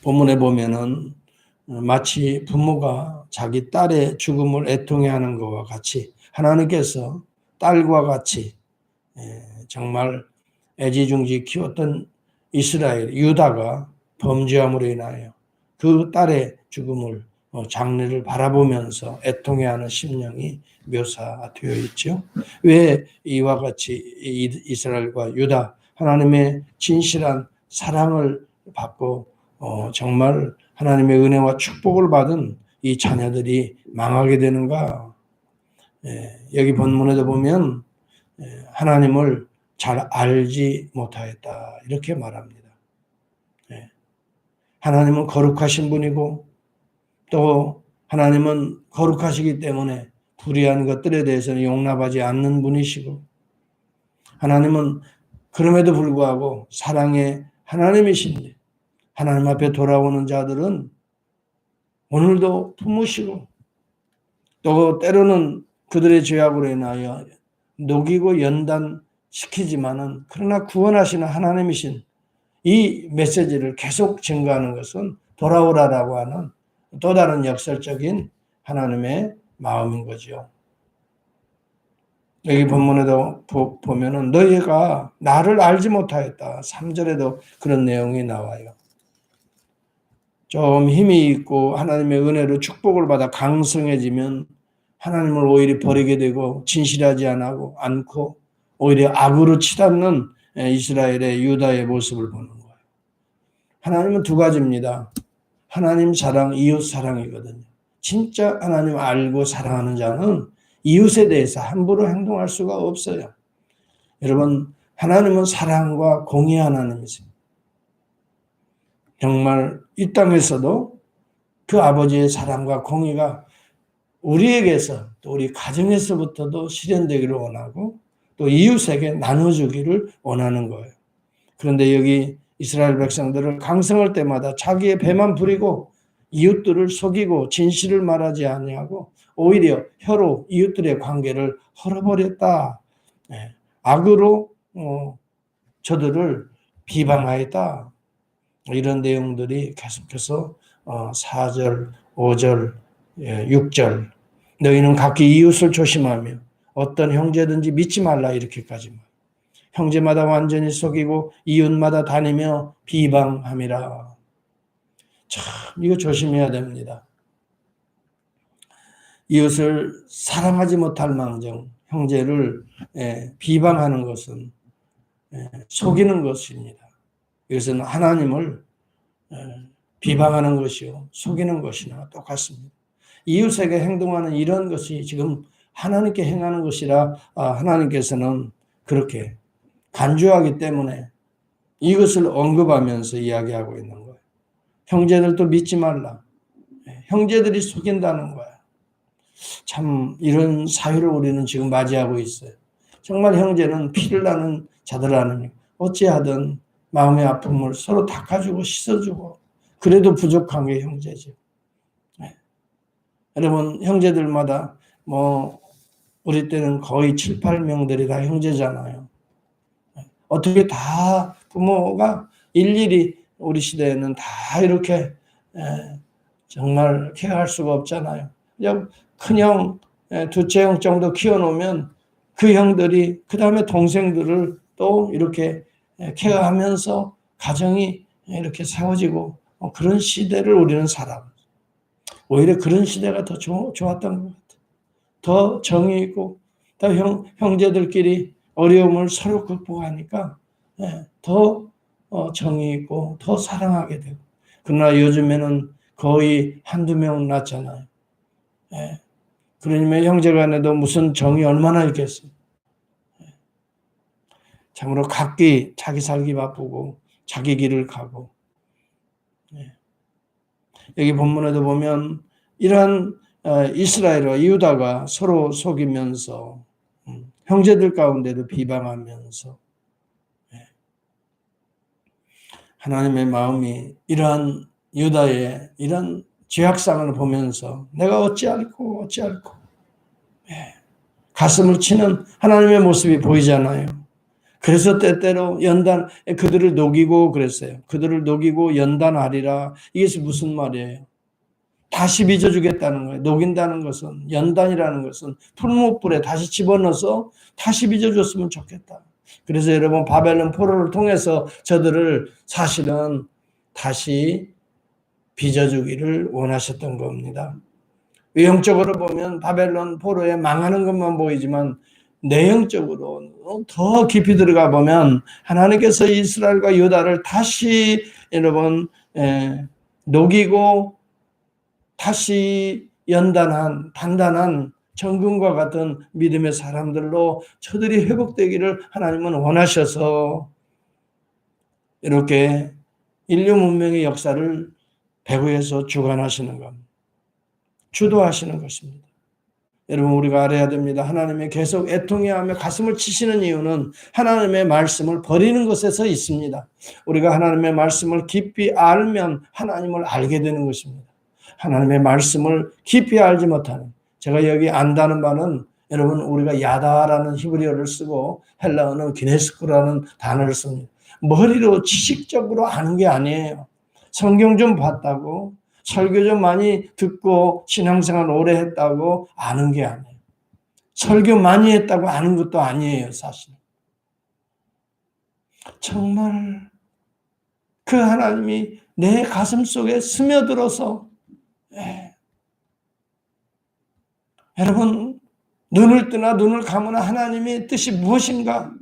본문에 보면은 마치 부모가 자기 딸의 죽음을 애통해하는 것과 같이 하나님께서 딸과 같이 정말 애지중지 키웠던 이스라엘, 유다가 범죄함으로 인하여 그 딸의 죽음을 장례를 바라보면서 애통해하는 심령이 묘사되어 있죠. 왜 이와 같이 이스라엘과 유다 하나님의 진실한 사랑을 받고 정말 하나님의 은혜와 축복을 받은 이 자녀들이 망하게 되는가? 여기 본문에도 보면 하나님을 잘 알지 못하였다 이렇게 말합니다. 하나님은 거룩하신 분이고 또 하나님은 거룩하시기 때문에 불의한 것들에 대해서는 용납하지 않는 분이시고 하나님은 그럼에도 불구하고 사랑의 하나님이신데 하나님 앞에 돌아오는 자들은 오늘도 품으시고 또 때로는 그들의 죄악으로 인하여 녹이고 연단시키지만은 그러나 구원하시는 하나님이신 이 메시지를 계속 증거하는 것은 돌아오라라고 하는 또 다른 역설적인 하나님의 마음인 거죠. 여기 본문에도 보면은 너희가 나를 알지 못하였다. 3절에도 그런 내용이 나와요. 좀 힘이 있고 하나님의 은혜로 축복을 받아 강성해지면 하나님을 오히려 버리게 되고 진실하지 않고 오히려 악으로 치닫는 이스라엘의 유다의 모습을 보는 거예요. 하나님은 두 가지입니다. 하나님 사랑, 이웃 사랑이거든요. 진짜 하나님 알고 사랑하는 자는 이웃에 대해서 함부로 행동할 수가 없어요. 여러분, 하나님은 사랑과 공의 하나님이세요. 정말 이 땅에서도 그 아버지의 사랑과 공의가 우리에게서 또 우리 가정에서부터도 실현되기를 원하고 또 이웃에게 나눠주기를 원하는 거예요. 그런데 여기 이스라엘 백성들을 강성할 때마다 자기의 배만 부리고 이웃들을 속이고 진실을 말하지 아니하고 오히려 혀로 이웃들의 관계를 헐어버렸다. 악으로 저들을 비방하였다. 이런 내용들이 계속해서 4절, 5절, 6절 너희는 각기 이웃을 조심하며 어떤 형제든지 믿지 말라 이렇게까지 말. 형제마다 완전히 속이고 이웃마다 다니며 비방함이라. 참 이거 조심해야 됩니다. 이웃을 사랑하지 못할 망정 형제를 비방하는 것은 속이는 것입니다. 이것은 하나님을 비방하는 것이요 속이는 것이나 똑같습니다. 이웃에게 행동하는 이런 것이 지금 하나님께 행하는 것이라 하나님께서는 그렇게 간주하기 때문에 이것을 언급하면서 이야기하고 있는 거예요. 형제들도 믿지 말라. 형제들이 속인다는 거야. 참 이런 사회를 우리는 지금 맞이하고 있어요. 정말 형제는 피를 나는 자들 아니니 어찌하든 마음의 아픔을 서로 닦아주고 씻어주고 그래도 부족한 게 형제죠. 여러분 형제들마다 우리 때는 거의 7, 8명들이 다 형제잖아요. 어떻게 다 부모가 일일이 우리 시대에는 다 이렇게 정말 케어할 수가 없잖아요. 그냥 큰형, 둘째 형 정도 키워놓으면 그 형들이 그 다음에 동생들을 또 이렇게 케어하면서 가정이 이렇게 세워지고 그런 시대를 우리는 살아요. 오히려 그런 시대가 더 좋았던 것 같아요. 더 정이 있고 더 형제들끼리 어려움을 서로 극복하니까 더 정이 있고 더 사랑하게 되고 그러나 요즘에는 거의 한두 명 낳잖아요. 그러면 형제간에도 무슨 정이 얼마나 있겠어요. 참으로 각기 자기 살기 바쁘고 자기 길을 가고 여기 본문에도 보면 이러한 이스라엘과 유다가 서로 속이면서 형제들 가운데도 비방하면서 하나님의 마음이 이러한 유다의 이런 죄악상을 보면서 내가 어찌할꼬 가슴을 치는 하나님의 모습이 보이잖아요. 그래서 때때로 그들을 녹이고 그랬어요. 그들을 녹이고 연단하리라. 이게 무슨 말이에요? 다시 빚어주겠다는 거예요. 녹인다는 것은, 연단이라는 것은 풀무불에 다시 집어넣어서 다시 빚어줬으면 좋겠다. 그래서 여러분, 바벨론 포로를 통해서 저들을 사실은 다시 빚어주기를 원하셨던 겁니다. 외형적으로 보면 바벨론 포로에 망하는 것만 보이지만 내용적으로 더 깊이 들어가 보면 하나님께서 이스라엘과 유다를 다시 여러분 녹이고 다시 연단한 단단한 정금과 같은 믿음의 사람들로 저들이 회복되기를 하나님은 원하셔서 이렇게 인류 문명의 역사를 배후에서 주관하시는 겁니다. 주도하시는 것입니다. 여러분, 우리가 알아야 됩니다. 하나님의 계속 애통해하며 가슴을 치시는 이유는 하나님의 말씀을 버리는 것에서 있습니다. 우리가 하나님의 말씀을 깊이 알면 하나님을 알게 되는 것입니다. 하나님의 말씀을 깊이 알지 못하는, 제가 여기 안다는 바는 여러분, 우리가 야다라는 히브리어를 쓰고 헬라어는 기네스코라는 단어를 씁니다. 머리로 지식적으로 아는 게 아니에요. 성경 좀 봤다고, 설교 좀 많이 듣고 신앙생활 오래 했다고 아는 게 아니에요. 설교 많이 했다고 아는 것도 아니에요, 사실. 정말 그 하나님이 내 가슴 속에 스며들어서 여러분, 눈을 뜨나 눈을 감으나 하나님의 뜻이 무엇인가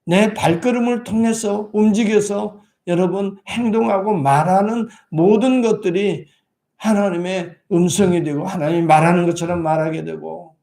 내 발걸음을 통해서 움직여서 여러분 행동하고 말하는 모든 것들이 하나님의 음성이 되고 하나님이 말하는 것처럼 말하게 되고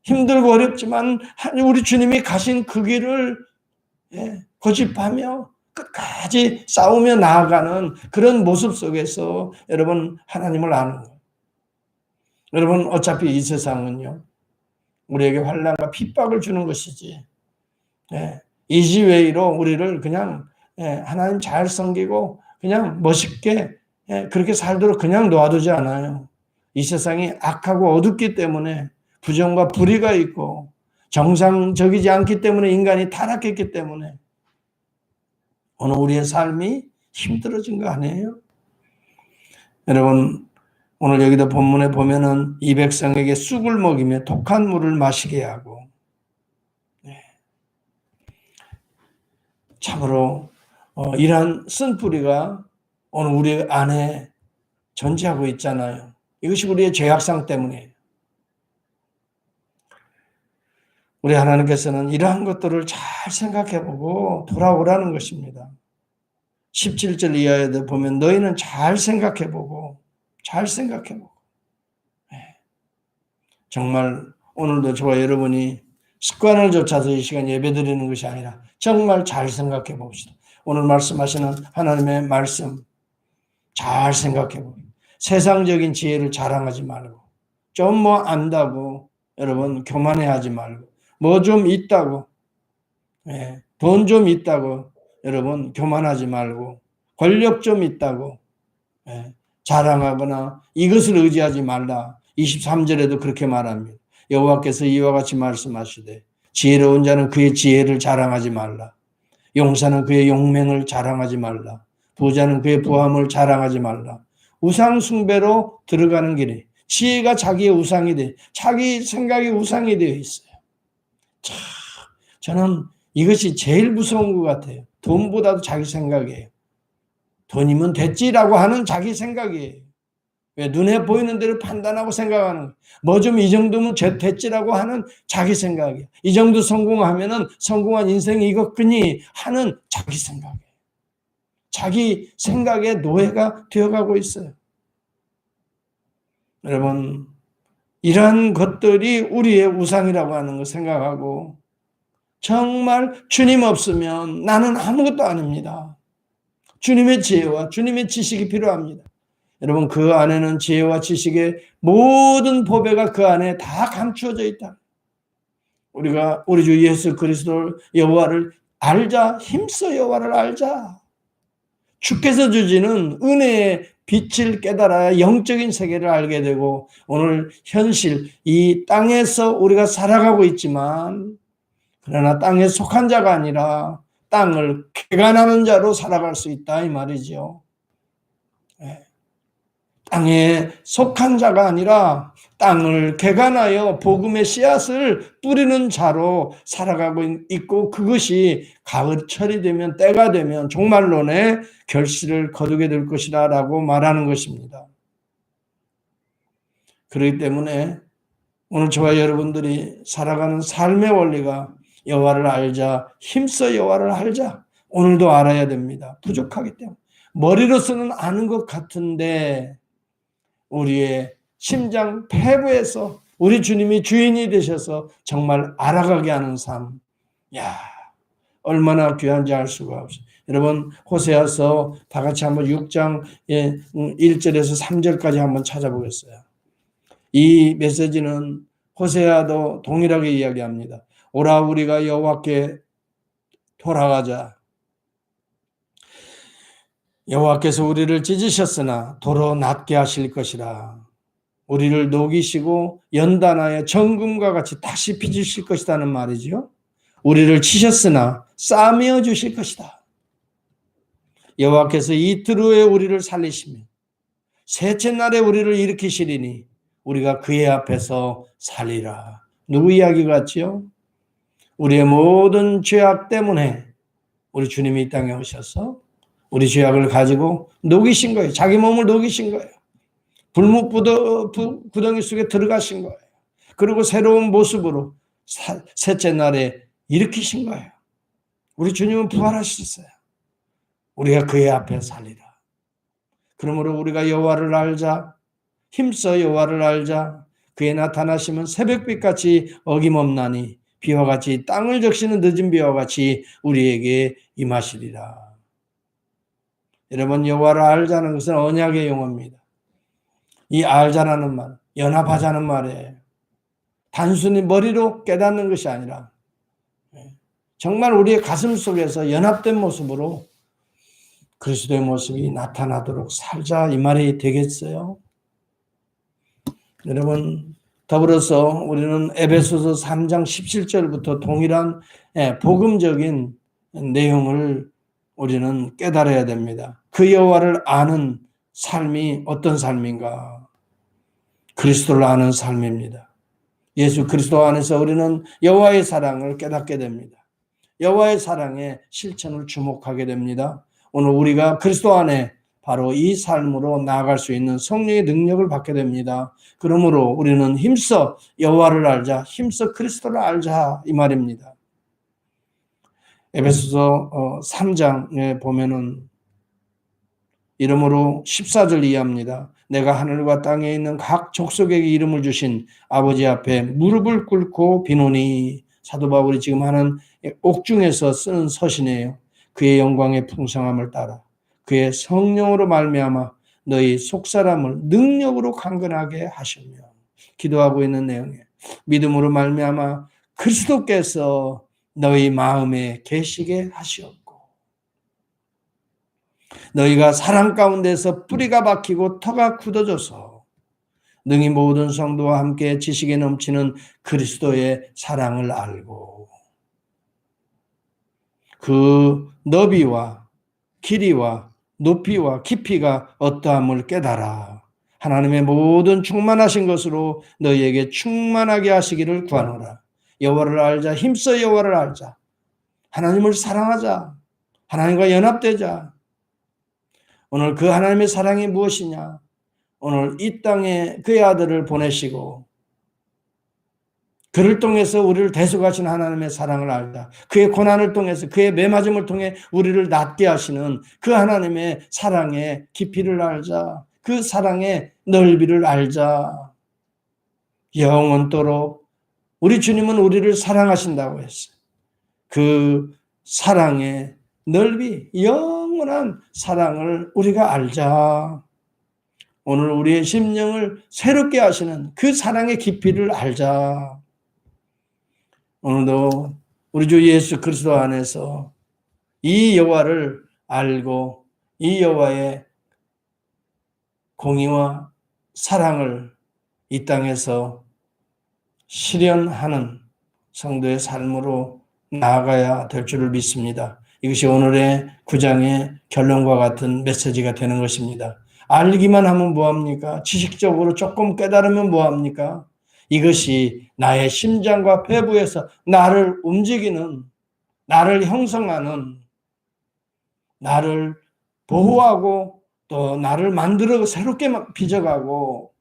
힘들고 어렵지만 우리 주님이 가신 그 길을 고집하며 끝까지 싸우며 나아가는 그런 모습 속에서 여러분 하나님을 아는 거예요. 여러분, 어차피 이 세상은요 우리에게 환난과 핍박을 주는 것이지 이지웨이로 우리를 그냥 하나님 잘 섬기고 그냥 멋있게 그렇게 살도록 그냥 놓아두지 않아요. 이 세상이 악하고 어둡기 때문에 부정과 불의가 있고 정상적이지 않기 때문에 인간이 타락했기 때문에 오늘 우리의 삶이 힘들어진 거 아니에요? 여러분, 오늘 여기도 본문에 보면은 이 백성에게 쑥을 먹이며 독한 물을 마시게 하고 참으로 이러한 쓴뿌리가 오늘 우리 안에 존재하고 있잖아요. 이것이 우리의 죄악상 때문이에요. 우리 하나님께서는 이러한 것들을 잘 생각해보고 돌아오라는 것입니다. 17절 이하에도 보면 너희는 잘 생각해보고 정말 오늘도 저와 여러분이 습관을 좇아서 이 시간 예배드리는 것이 아니라 정말 잘 생각해 봅시다. 오늘 말씀하시는 하나님의 말씀 잘 생각해 봅시다. 세상적인 지혜를 자랑하지 말고 좀 뭐 안다고 여러분 교만해하지 말고 뭐 좀 있다고 돈 좀 있다고 여러분 교만하지 말고 권력 좀 있다고 자랑하거나 이것을 의지하지 말라. 23절에도 그렇게 말합니다. 여호와께서 이와 같이 말씀하시되 지혜로운 자는 그의 지혜를 자랑하지 말라. 용사는 그의 용맹을 자랑하지 말라. 부자는 그의 부함을 자랑하지 말라. 우상 숭배로 들어가는 길에 지혜가 자기의 우상이 돼 자기 생각이 우상이 되어 있어요. 참, 저는 이것이 제일 무서운 것 같아요. 돈보다도 자기 생각이에요. 돈이면 됐지라고 하는 자기 생각이에요. 왜 눈에 보이는 대로 판단하고 생각하는 뭐 좀 이 정도면 됐지라고 하는 자기 생각이에요. 이 정도 성공하면은 성공한 인생이 이것뿐이 하는 자기 생각이에요. 자기 생각의 노예가 되어가고 있어요. 여러분, 이러한 것들이 우리의 우상이라고 하는 거 생각하고 정말 주님 없으면 나는 아무것도 아닙니다. 주님의 지혜와 주님의 지식이 필요합니다. 여러분, 그 안에는 지혜와 지식의 모든 보배가 그 안에 다 감추어져 있다. 우리가 우리 주 예수 그리스도 여호와를 알자. 힘써 여호와를 알자. 주께서 주시는 은혜의 빛을 깨달아야 영적인 세계를 알게 되고 오늘 현실 이 땅에서 우리가 살아가고 있지만 그러나 땅에 속한 자가 아니라 땅을 개간하는 자로 살아갈 수 있다 이 말이죠. 땅에 속한 자가 아니라 땅을 개간하여 복음의 씨앗을 뿌리는 자로 살아가고 있고, 그것이 가을철이 되면, 때가 되면 종말론의 결실을 거두게 될 것이다 라고 말하는 것입니다. 그렇기 때문에 오늘 저와 여러분들이 살아가는 삶의 원리가 여호와를 알자, 힘써 여호와를 알자, 오늘도 알아야 됩니다. 부족하기 때문에. 머리로서는 아는 것 같은데 우리의 심장 폐부에서 우리 주님이 주인이 되셔서 정말 알아가게 하는 삶, 야, 얼마나 귀한지 알 수가 없어요. 여러분, 호세아서 다 같이 한번 6장 1절에서 3절까지 한번 찾아보겠어요. 이 메시지는 호세아도 동일하게 이야기합니다. 오라 우리가 여호와께 돌아가자. 여호와께서 우리를 찢으셨으나 도로 낫게 하실 것이라. 우리를 녹이시고 연단하여 정금과 같이 다시 빚으실 것이라는 말이죠. 우리를 치셨으나 싸매어 주실 것이다. 여호와께서 이틀 후에 우리를 살리시며 셋째 날에 우리를 일으키시리니 우리가 그의 앞에서 살리라. 누구 이야기 같지요? 우리의 모든 죄악 때문에 우리 주님이 이 땅에 오셔서 우리 죄악을 가지고 녹이신 거예요. 자기 몸을 녹이신 거예요. 불묵구덩이 속에 들어가신 거예요. 그리고 새로운 모습으로 셋째 날에 일으키신 거예요. 우리 주님은 부활하셨어요. 우리가 그의 앞에 살리라. 그러므로 우리가 여호와를 알자, 힘써 여호와를 알자. 그의 나타나심은 새벽빛같이 어김없나니 비와 같이 땅을 적시는 늦은 비와 같이 우리에게 임하시리라. 여러분, 여호와를 알자는 것은 언약의 용어입니다. 이 알자라는 말, 연합하자는 말이에요. 단순히 머리로 깨닫는 것이 아니라 정말 우리의 가슴 속에서 연합된 모습으로 그리스도의 모습이 나타나도록 살자, 이 말이 되겠어요? 여러분, 더불어서 우리는 에베소서 3장 17절부터 동일한 복음적인 내용을 우리는 깨달아야 됩니다. 그 여호와를 아는 삶이 어떤 삶인가? 그리스도를 아는 삶입니다. 예수 그리스도 안에서 우리는 여호와의 사랑을 깨닫게 됩니다. 여호와의 사랑의 실천을 주목하게 됩니다. 오늘 우리가 그리스도 안에 바로 이 삶으로 나아갈 수 있는 성령의 능력을 받게 됩니다. 그러므로 우리는 힘써 여호와를 알자, 힘써 그리스도를 알자, 이 말입니다. 에베소서 3장에 보면은 이름으로 14절 이해합니다. 내가 하늘과 땅에 있는 각 족속에게 이름을 주신 아버지 앞에 무릎을 꿇고 비노니. 사도 바울이 지금 하는 옥중에서 쓰는 서신이에요. 그의 영광의 풍성함을 따라 그의 성령으로 말미암아 너희 속사람을 능력으로 강건하게 하시며, 기도하고 있는 내용이에요. 믿음으로 말미암아 그리스도께서 너희 마음에 계시게 하시었고, 너희가 사랑 가운데서 뿌리가 박히고 터가 굳어져서 능히 모든 성도와 함께 지식에 넘치는 그리스도의 사랑을 알고 그 너비와 길이와 높이와 깊이가 어떠함을 깨달아 하나님의 모든 충만하신 것으로 너희에게 충만하게 하시기를 구하노라. 여호와를 알자, 힘써 여호와를 알자. 하나님을 사랑하자. 하나님과 연합되자. 오늘 그 하나님의 사랑이 무엇이냐? 오늘 이 땅에 그의 아들을 보내시고 그를 통해서 우리를 대속하신 하나님의 사랑을 알자. 그의 고난을 통해서, 그의 매맞음을 통해 우리를 낫게 하시는 그 하나님의 사랑의 깊이를 알자. 그 사랑의 넓이를 알자. 영원토록 우리 주님은 우리를 사랑하신다고 했어요. 그 사랑의 넓이, 영원한 사랑을 우리가 알자. 오늘 우리의 심령을 새롭게 하시는 그 사랑의 깊이를 알자. 오늘도 우리 주 예수 그리스도 안에서 이 여호와를 알고 이 여호와의 공의와 사랑을 이 땅에서 실현하는 성도의 삶으로 나아가야 될 줄을 믿습니다. 이것이 오늘의 9장의 결론과 같은 메시지가 되는 것입니다. 알기만 하면 뭐합니까? 지식적으로 조금 깨달으면 뭐합니까? 이것이 나의 심장과 폐부에서 나를 움직이는, 나를 형성하는, 나를 보호하고 또 나를 만들어 새롭게 막 빚어가고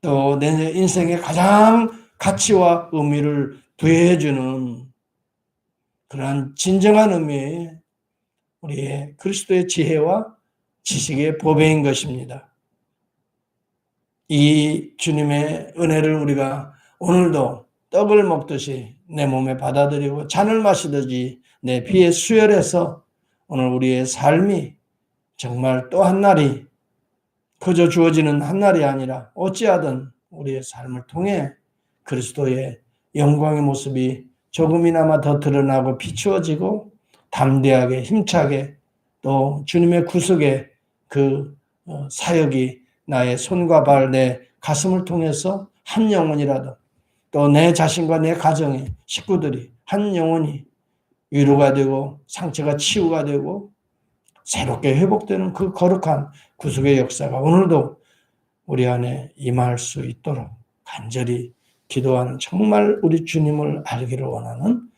또 내 인생의 가장 가치와 의미를 부여해주는 그러한 진정한 의미의 우리의 그리스도의 지혜와 지식의 보배인 것입니다. 이 주님의 은혜를 우리가 오늘도 떡을 먹듯이 내 몸에 받아들이고 잔을 마시듯이 내 피에 수혈해서 오늘 우리의 삶이 정말 또 한 날이 그저 주어지는 한 날이 아니라 어찌하든 우리의 삶을 통해 그리스도의 영광의 모습이 조금이나마 더 드러나고 비추어지고 담대하게 힘차게 또 주님의 구속의 그 사역이 나의 손과 발, 내 가슴을 통해서 한 영혼이라도 또 내 자신과 내 가정의 식구들이 한 영혼이 위로가 되고 상처가 치유가 되고 새롭게 회복되는 그 거룩한 구속의 역사가 오늘도 우리 안에 임할 수 있도록 간절히 기도하는 정말 우리 주님을 알기를 원하는